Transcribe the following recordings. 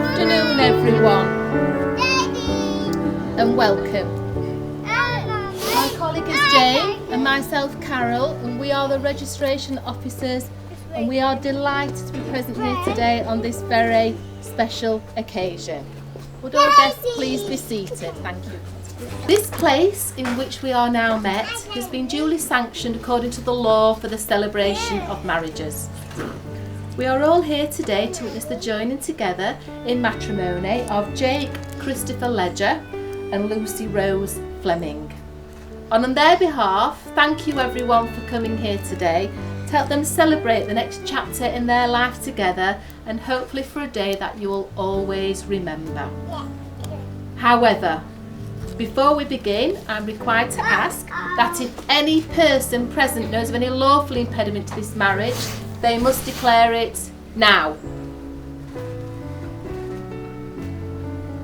afternoon, everyone, and welcome. My colleague is Jane and myself Carol, and we are the registration officers, and we are delighted to be present here today on this very special occasion. Would all guests please be seated? Thank you. This place in which we are now met has been duly sanctioned according to the law for the celebration of marriages. We are all here today to witness the joining together in matrimony of Jake Christopher Ledger and Lucy Rose Fleming. And on their behalf, thank you everyone for coming here today to help them celebrate the next chapter in their life together, and hopefully for a day that you will always remember. However, before we begin, I'm required to ask that if any person present knows of any lawful impediment to this marriage, they must declare it now.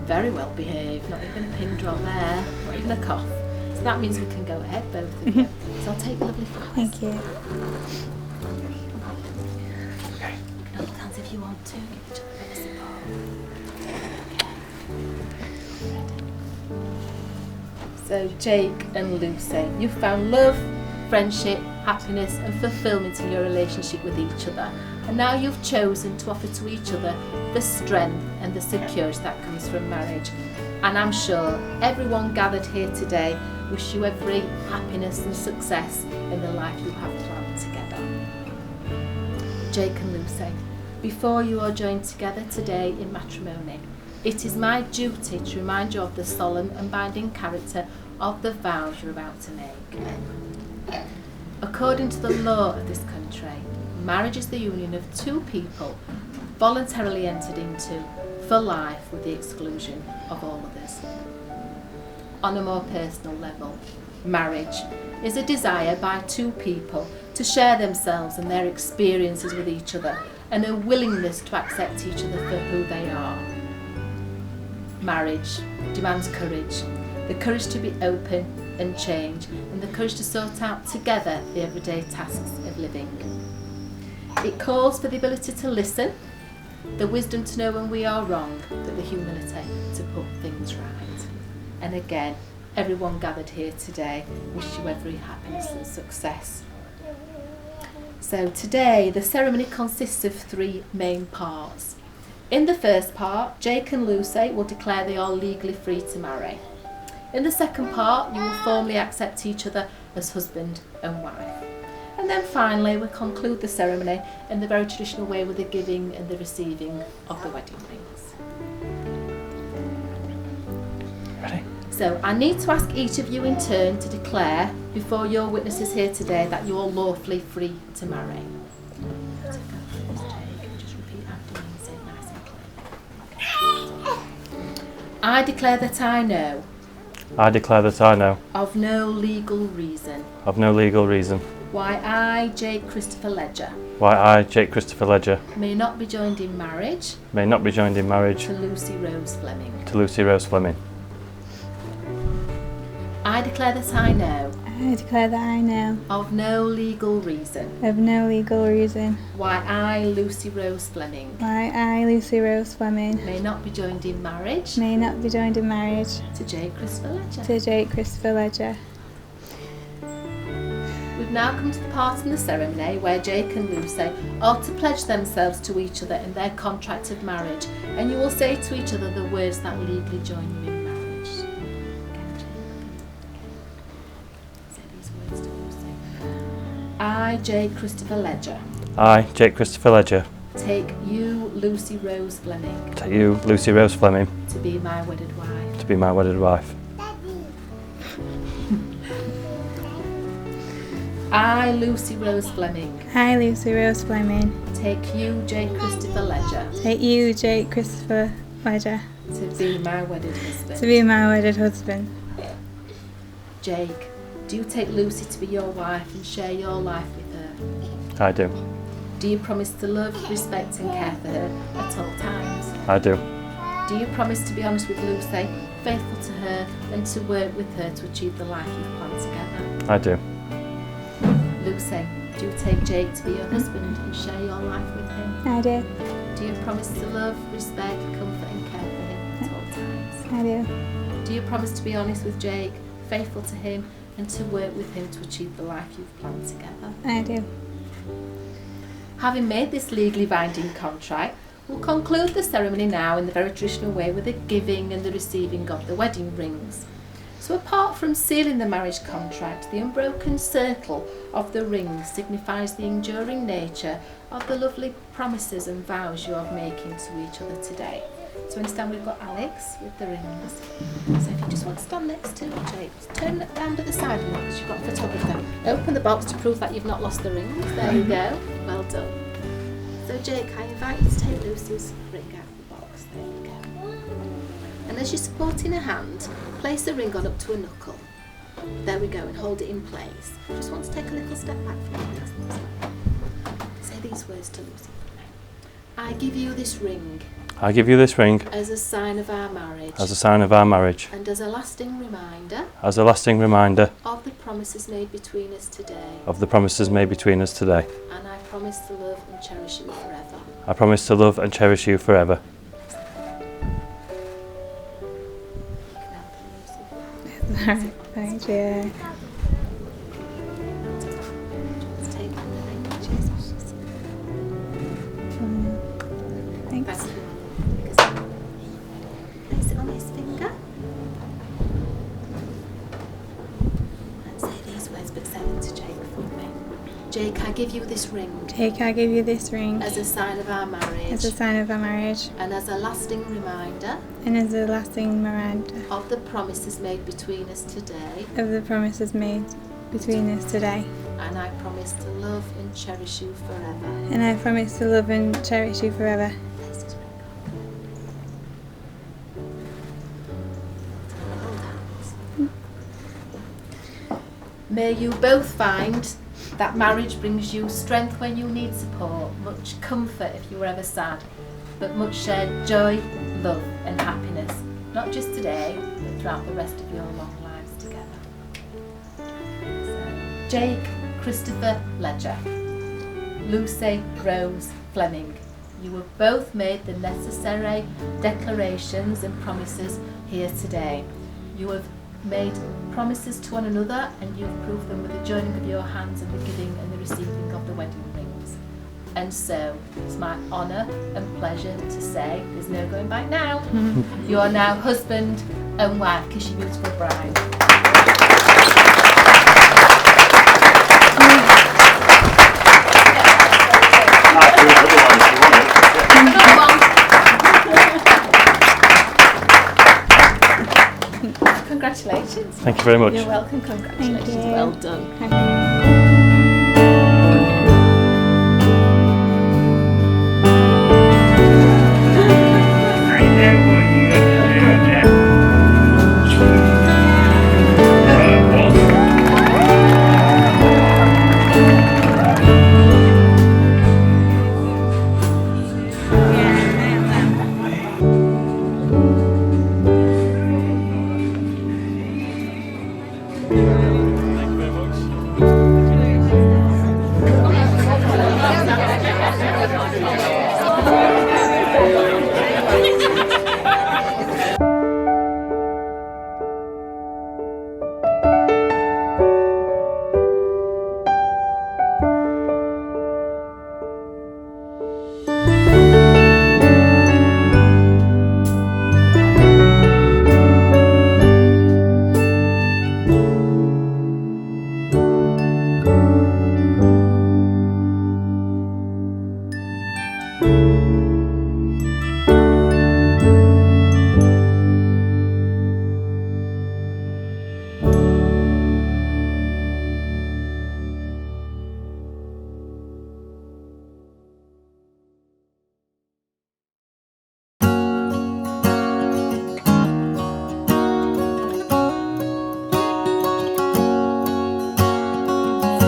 Very well behaved, not even a pin drop there, not even a cough. So that means we can go ahead, both of you. So I'll take lovely flowers. Thank you. You can hold hands if you want to. Give each other a bit of support. So Jake and Lucy, you've found love, friendship, happiness and fulfilment in your relationship with each other, and now you've chosen to offer to each other the strength and the security that comes from marriage. And I'm sure everyone gathered here today wish you every happiness and success in the life you have planned together. Jake and Lucy, before you are joined together today in matrimony, it is my duty to remind you of the solemn and binding character of the vows you're about to make. According to the law of this country, marriage is the union of two people voluntarily entered into for life with the exclusion of all others. On a more personal level, marriage is a desire by two people to share themselves and their experiences with each other, and a willingness to accept each other for who they are. Marriage demands courage, the courage to be open and change, and the courage to sort out together the everyday tasks of living. It calls for the ability to listen, the wisdom to know when we are wrong, but the humility to put things right. And again, everyone gathered here today wish you every happiness and success. So today, the ceremony consists of three main parts. In the first part, Jake and Lucy will declare they are legally free to marry. In the second part, you will formally accept each other as husband and wife. And then finally, we'll conclude the ceremony in the very traditional way with the giving and the receiving of the wedding rings. Ready? So I need to ask each of you in turn to declare before your witnesses here today that you are lawfully free to marry. Just repeat after me and say it nice and clear. I declare that I know, I declare that I know, of no legal reason, of no legal reason, why I, Jake Christopher Ledger, why I, Jake Christopher Ledger, may not be joined in marriage may not be joined in marriage to Lucy Rose Fleming. to Lucy Rose Fleming. I declare that I know, I declare that I know, of no legal reason, of no legal reason, why I, Lucy Rose Fleming, why I, Lucy Rose Fleming, may not be joined in marriage may not be joined in marriage to Jake Christopher Ledger. to Jake Christopher Ledger. We've now come to the part in the ceremony where Jake and Lucy are to pledge themselves to each other in their contract of marriage, and you will say to each other the words that legally join you in marriage. Again, Jake. Say these words to Lucy. I, Jake Christopher Ledger, I, Jake Christopher Ledger, take you, Lucy Rose Fleming, take you, Lucy Rose Fleming, to be my wedded wife. to be my wedded wife. I, Lucy Rose Fleming, I, Lucy Rose Fleming, take you, Jake Christopher Ledger, take you, Jake Christopher Ledger, to be my wedded husband. to be my wedded husband. Jake, do you take Lucy to be your wife and share your life with her? I do. Do you promise to love, respect and care for her at all times? I do. Do you promise to be honest with Lucy, faithful to her and to work with her to achieve the life you've planned together? I do. Lucy, do you take Jake to be your husband and share your life with him? I do. Do you promise to love, respect, comfort and care for him at all times? I do. Do you promise to be honest with Jake, faithful to him and to work with him to achieve the life you've planned together? I do. Having made this legally binding contract, we'll conclude the ceremony now in the very traditional way with the giving and the receiving of the wedding rings. So apart from sealing the marriage contract, the unbroken circle of the rings signifies the enduring nature of the lovely promises and vows you are making to each other today. So instead we've got Alex with the rings. So if you just want to stand next to Jake, turn it round at the side of because you've got a photographer. Open the box to prove that you've not lost the rings. There you go. Well done. So Jake, I invite you to take Lucy's ring out of the box. There you go. And as you're supporting her hand, place the ring on up to a knuckle. There we go, and hold it in place. Just want to take a little step back from me. Say these words to Lucy. I give you this ring. I give you this ring As a sign of our marriage. as a sign of our marriage, And as a lasting reminder. as a lasting reminder Of the promises made between us today. of the promises made between us today. And I promise to love and cherish you forever. I promise to love and cherish you forever. Alright, thank you. Thanks. Place it on his finger. And say these words, but say them to Jake for me. Jake, I give you this ring. Jake, I give you this ring As a sign of our marriage. as a sign of our marriage And as a lasting reminder. and as a lasting reminder Of the promises made between us today. of the promises made between us today. And I promise to love and cherish you forever. And I promise to love and cherish you forever. Place his ring on. Hold hands. May you both find that marriage brings you strength when you need support, much comfort if you were ever sad, but much shared joy, love and happiness, not just today, but throughout the rest of your long lives together. So, Jake Christopher Ledger, Lucy Rose Fleming, you have both made the necessary declarations and promises here today. You have made promises to one another and you've proved them with the joining of your hands and the giving and the receiving of the wedding rings. And so it's my honour and pleasure to say there's no going back now. You are now husband and wife. Kiss your beautiful bride. Congratulations. Thank you very much. You're welcome. Congratulations. Thank you. Well done. Thank you.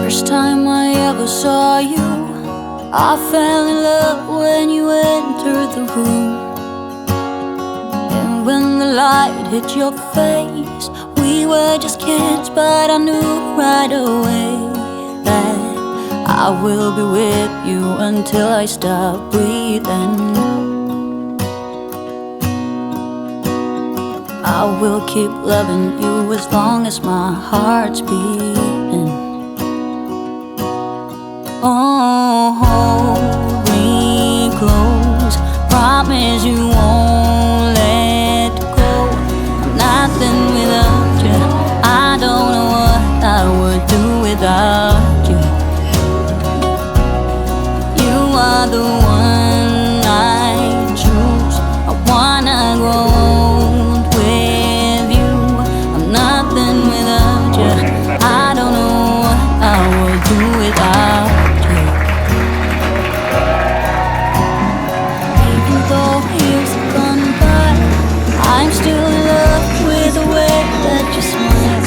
First time I ever saw you, I fell in love when you entered the room. And when the light hit your face, we were just kids, but I knew right away that I will be with you until I stop breathing. I will keep loving you as long as my heart's beating. Oh, hold me close, promise you won't let go. I'm nothing without you, I don't know what I would do without you. You are the one I choose, I wanna grow old with you. I'm nothing without you, I don't know what I would do without you. Even though years have gone by, I'm still in love with the way that you smile.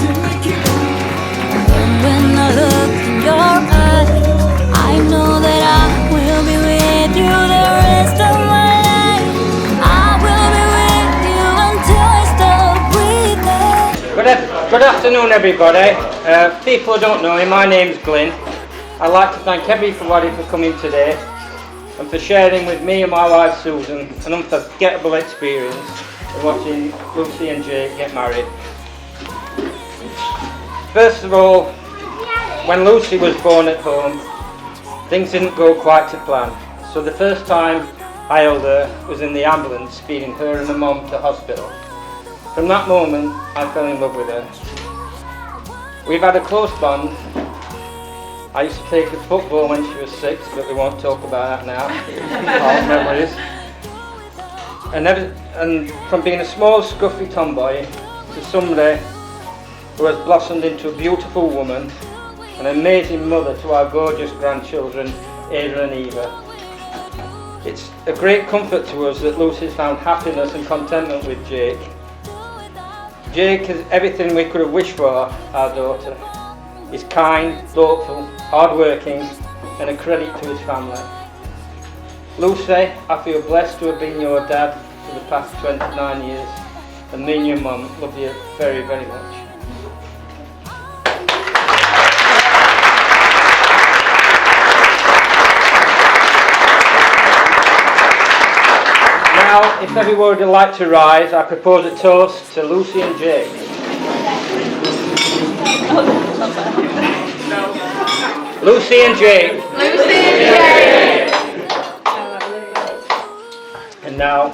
And when I look in your eyes, I know that I will be with you the rest of my life. I will be with you until I stop breathing. Good afternoon, everybody. People who don't know me, my name's Glyn. I'd like to thank everybody for coming today and for sharing with me and my wife Susan an unforgettable experience of watching Lucy and Jake get married. First of all, when Lucy was born at home, things didn't go quite to plan. So the first time I held her was in the ambulance speeding her and her mum to hospital. From that moment, I fell in love with her. We've had a close bond. I used to take her football when she was 6, but we won't talk about that now. All memories. And from being a small, scruffy tomboy to somebody who has blossomed into a beautiful woman, an amazing mother to our gorgeous grandchildren, Ada and Eva. It's a great comfort to us that Lucy's found happiness and contentment with Jake. Jake is everything we could have wished for our daughter. He's kind, thoughtful, hard-working, and a credit to his family. Lucy, I feel blessed to have been your dad for the past 29 years, and me and your mum love you very, very much. Now, if everybody would like to rise, I propose a toast to Lucy and Jake. Lucy and Jake. Lucy and Jake. And now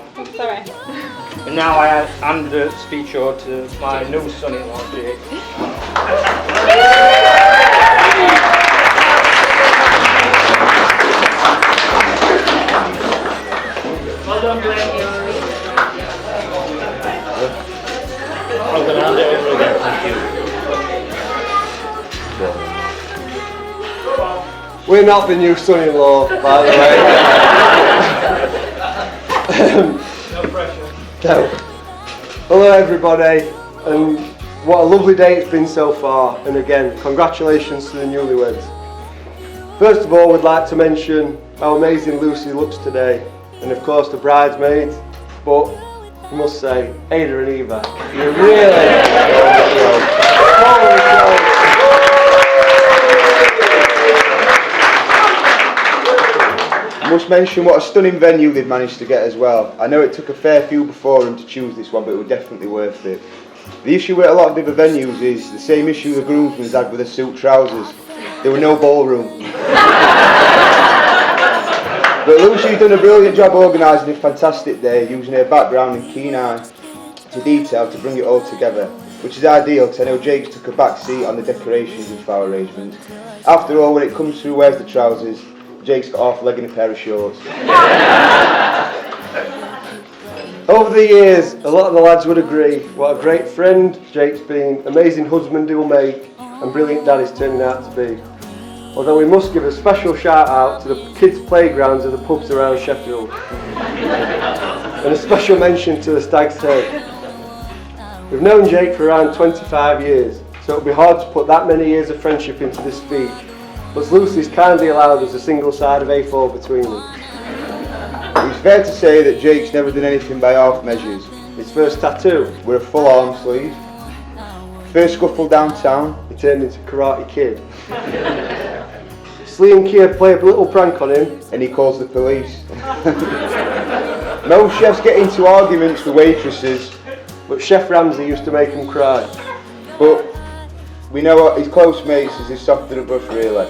I hand the speech over to my new son-in-law, Jake. Well done, Glenn. I'm going to hand it over again, thank you. We're not the new son-in-law, by the way. No pressure. No. Hello everybody, and what a lovely day it's been so far, and again, congratulations to the newlyweds. First of all, we'd like to mention how amazing Lucy looks today, and of course the bridesmaids, but I must say, Ada and Eva, you really I must mention what a stunning venue they've managed to get as well. I know it took a fair few before them to choose this one, but it was definitely worth it. The issue with a lot of the other venues is the same issue the groomsmen had with the suit trousers. There were no ballroom. But Lucy's done a brilliant job organising a fantastic day, using her background and keen eye to detail to bring it all together, which is ideal because I know Jake's took a back seat on the decorations and flower arrangement. After all, when it comes to who wears the trousers, Jake's got half a leg and a pair of shorts. Over the years, a lot of the lads would agree what a great friend Jake's been, amazing husband he'll make, and brilliant dad he's turning out to be. Although we must give a special shout out to the kids' playgrounds of the pubs around Sheffield. And a special mention to the Stag's Head. We've known Jake for around 25 years, so it'll be hard to put that many years of friendship into this speech, but Lucy's kindly allowed us a single side of A4 between them. It's fair to say that Jake's never done anything by half measures. His first tattoo, We're a full arm sleeve. First scuffle downtown, he turned into Karate Kid. Slee and Kia play a little prank on him. And he calls the police. Most chefs get into arguments with waitresses, But Chef Ramsay used to make him cry. but we know what his close mates is his softer brush really.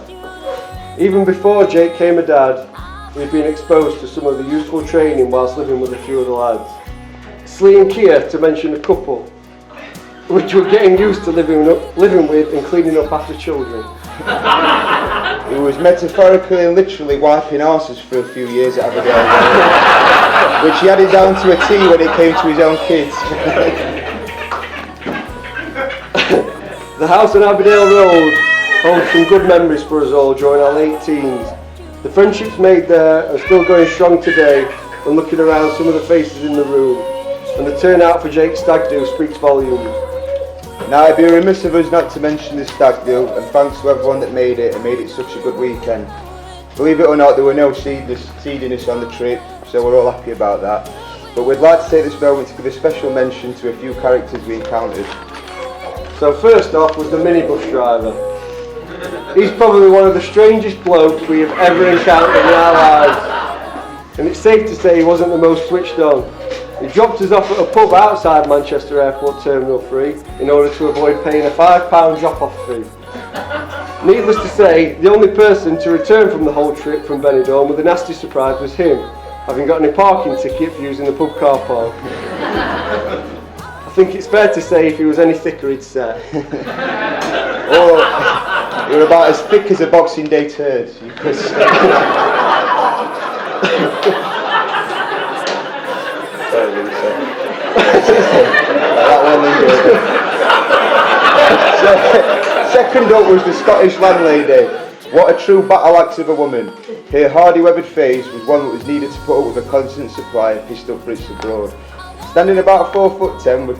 Even before Jake came a dad, we've been exposed to some of the useful training whilst living with a few of the lads. Slee and Kia, to mention a couple, which we're getting used to living with and cleaning up after children. He was metaphorically and literally wiping arses for a few years at Aberdeen, which he added down to a T when it came to his own kids. The house on Aberdale Road holds some good memories for us all during our late teens. The friendships made there are still going strong today when looking around some of the faces in the room, and the turnout for Jake's stag do speaks volumes. Now it'd be remiss of us not to mention the stag do, and thanks to everyone that made it and made it such a good weekend. Believe it or not, there were no seediness on the trip, so we're all happy about that. But we'd like to take this moment to give a special mention to a few characters we encountered. So first off was the minibus driver. He's probably one of the strangest blokes we have ever encountered in our lives, and it's safe to say he wasn't the most switched on. He dropped us off at a pub outside Manchester Airport Terminal 3 in order to avoid paying a £5 drop-off fee. Needless to say, the only person to return from the whole trip from Benidorm with a nasty surprise was him, having gotten a parking ticket for using the pub car park. I think it's fair to say if he was any thicker he'd set. Oh, you were about as thick as a Boxing Day turd. You could say. Second up was the Scottish landlady. What a true battle axe of a woman. Her hardy weathered face was one that was needed to put up with a constant supply of pissed up Brits abroad. Standing about 4'10" with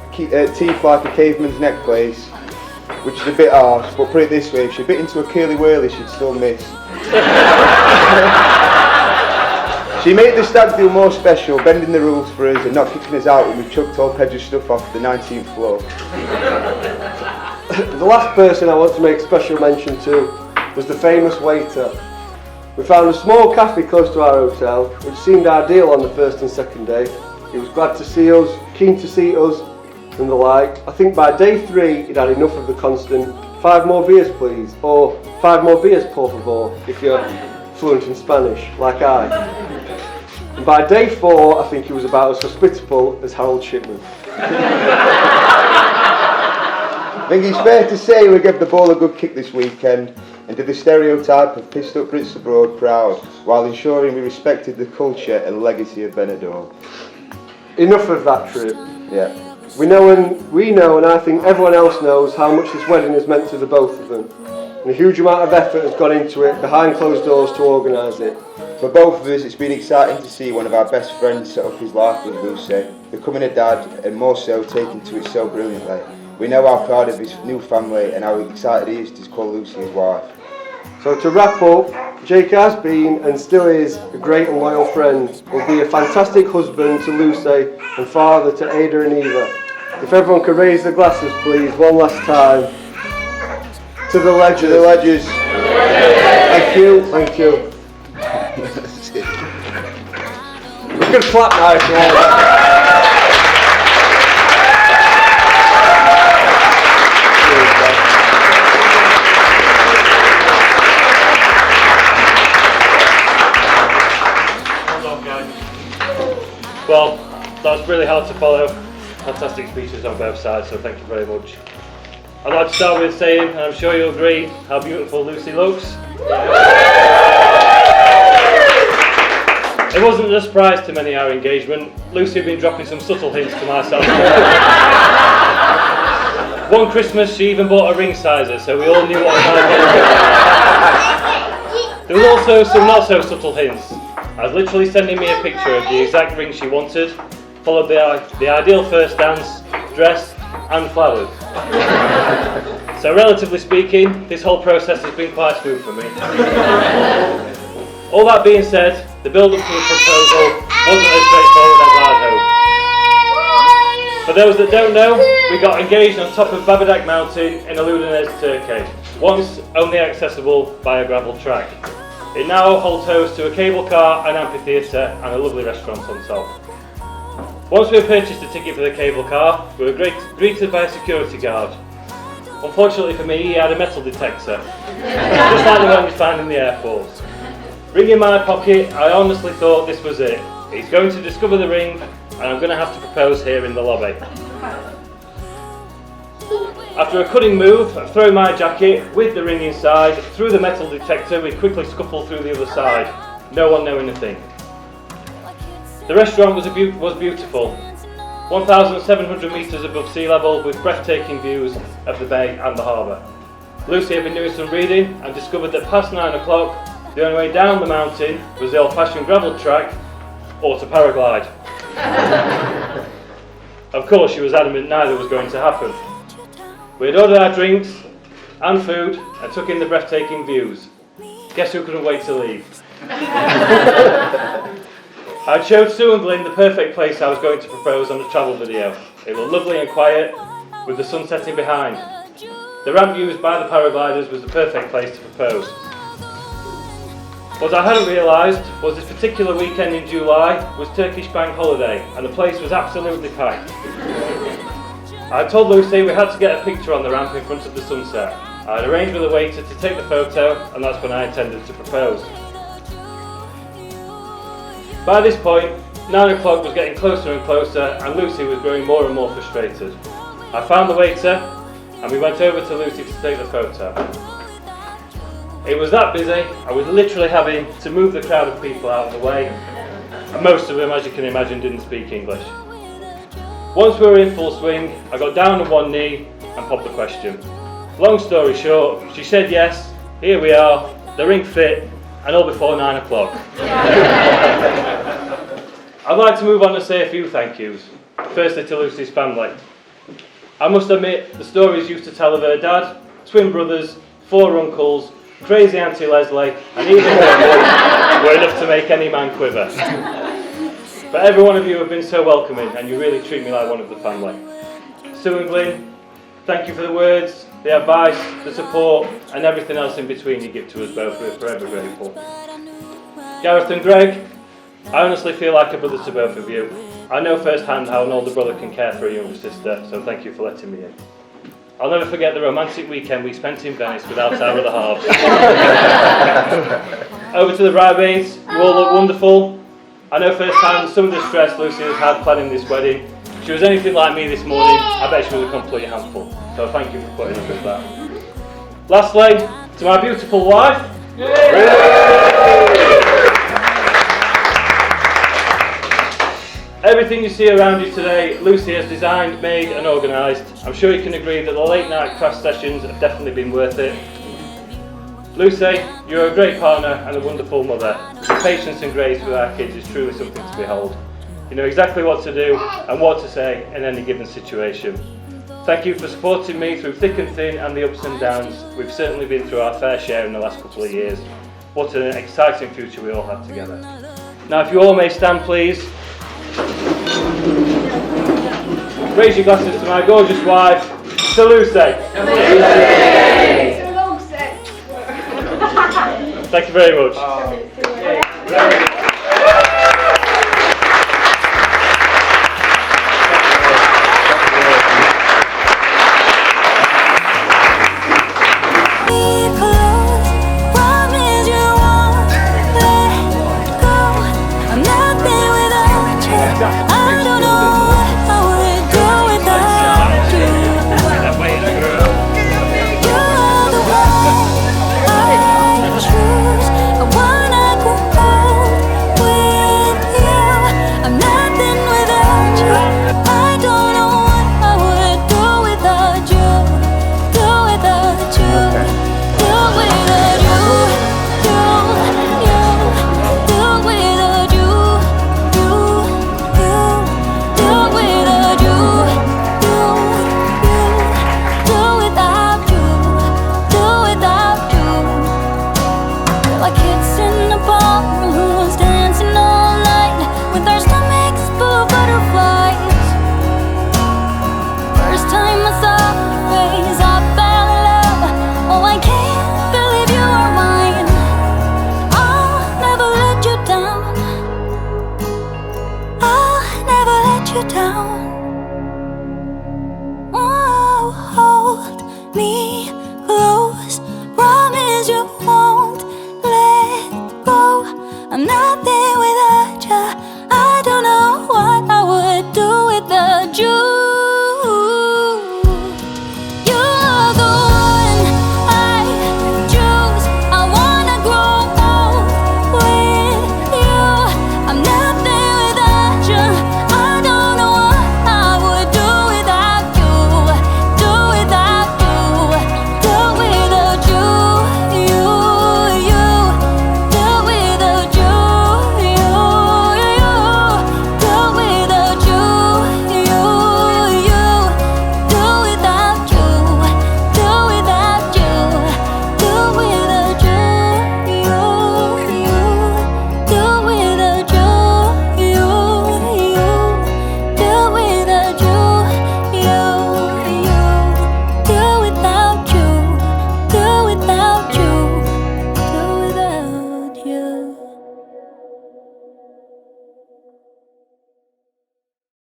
teeth like a caveman's necklace, which is a bit harsh, but put it this way, if she bit into a curly whirly she'd still miss. She made the stag do more special, bending the rules for us and not kicking us out when we chucked all Pedro's stuff off the 19th floor. The last person I want to make special mention to was the famous waiter. We found a small cafe close to our hotel, which seemed ideal on the first and second day. He was glad to see us, keen to see us, and the like. I think by day 3 he'd had enough of the constant 5 more beers please, or 5 more beers por favor, if you're fluent in Spanish, like I. And by day 4 I think he was about as hospitable as Harold Shipman. I think it's fair to say we gave the ball a good kick this weekend and did the stereotype of pissed up Brits abroad proud, while ensuring we respected the culture and legacy of Benidorm. Enough of that trip. Yeah. We know and I think everyone else knows how much this wedding has meant to the both of them. And a huge amount of effort has gone into it behind closed doors to organise it. For both of us, it's been exciting to see one of our best friends set up his life with Lucy, becoming a dad, and more so taking to it so brilliantly. We know how proud of his new family and how excited he is to call Lucy his wife. So to wrap up, Jake has been and still is a great and loyal friend. Will be a fantastic husband to Lucy and father to Ada and Eva. If everyone could raise their glasses please, one last time. To the Ledgers. To the Ledgers. Thank you, thank you. We could clap now if you want. Well, that's really hard to follow. Fantastic speeches on both sides, so thank you very much. I'd like to start with saying, and I'm sure you'll agree, how beautiful Lucy looks. It wasn't a surprise to many our engagement. Lucy had been dropping some subtle hints to myself. One Christmas she even bought a ring sizer, so we all knew what was happening. There was also some not so subtle hints. I was literally sending me a picture of the exact ring she wanted, followed the ideal first dance, dress and flowers. So relatively speaking, this whole process has been quite smooth for me. All that being said, the build-up to the proposal wasn't as straightforward as I'd hoped. For those that don't know, we got engaged on top of Babadak Mountain in a Ludinez, Turkey, once only accessible by a gravel track. It now holds host to a cable car, an amphitheatre and a lovely restaurant on top. Once we had purchased a ticket for the cable car, we were greeted by a security guard. Unfortunately for me, he had a metal detector, just like the one you find in the airports. Ring in my pocket, I honestly thought this was it. He's going to discover the ring and I'm going to have to propose here in the lobby. After a cunning move, I've thrown my jacket with the ring inside, through the metal detector, we quickly scuffled through the other side, no one knowing a thing. The restaurant was beautiful, 1,700 metres above sea level with breathtaking views of the bay and the harbour. Lucy had been doing some reading and discovered that past 9 o'clock, the only way down the mountain was the old-fashioned gravel track or to paraglide. Of course, she was adamant neither was going to happen. We had ordered our drinks and food and took in the breathtaking views. Guess who couldn't wait to leave? I showed Sue and Glyn the perfect place I was going to propose on a travel video. It was lovely and quiet, with the sun setting behind. The ramp used by the paragliders was the perfect place to propose. What I hadn't realised was this particular weekend in July was Turkish bank holiday, and the place was absolutely packed. I told Lucy we had to get a picture on the ramp in front of the sunset. I had arranged with a waiter to take the photo, and that's when I intended to propose. By this point, 9 o'clock was getting closer and closer, and Lucy was growing more and more frustrated. I found the waiter, and we went over to Lucy to take the photo. It was that busy, I was literally having to move the crowd of people out of the way, and most of them, as you can imagine, didn't speak English. Once we were in full swing, I got down on one knee and popped the question. Long story short, she said yes, here we are, the ring fit, and all before 9 o'clock. I'd like to move on and say a few thank yous. Firstly to Lucy's family. I must admit, the stories used to tell of her dad, twin brothers, 4 uncles, crazy Auntie Leslie, and even her were enough to make any man quiver. But every one of you have been so welcoming, and you really treat me like one of the family. Sue and Glyn, thank you for the words, the advice, the support, and everything else in between you give to us both. We're forever grateful. Gareth and Greg, I honestly feel like a brother to both of you. I know firsthand how an older brother can care for a younger sister, so thank you for letting me in. I'll never forget the romantic weekend we spent in Venice without our other halves. Over to the bridesmaids, you all look wonderful. I know firsthand some of the stress Lucy has had planning this wedding. If she was anything like me this morning, I bet she was a complete handful. So thank you for putting up with that. Lastly, to my beautiful wife. Everything you see around you today, Lucy has designed, made and organised. I'm sure you can agree that the late night craft sessions have definitely been worth it. Lucy, you're a great partner and a wonderful mother. Your patience and grace with our kids is truly something to behold. You know exactly what to do and what to say in any given situation. Thank you for supporting me through thick and thin and the ups and downs. We've certainly been through our fair share in the last couple of years. What an exciting future we all have together. Now if you all may stand please. Raise your glasses to my gorgeous wife, to Lucy. Thank you very much.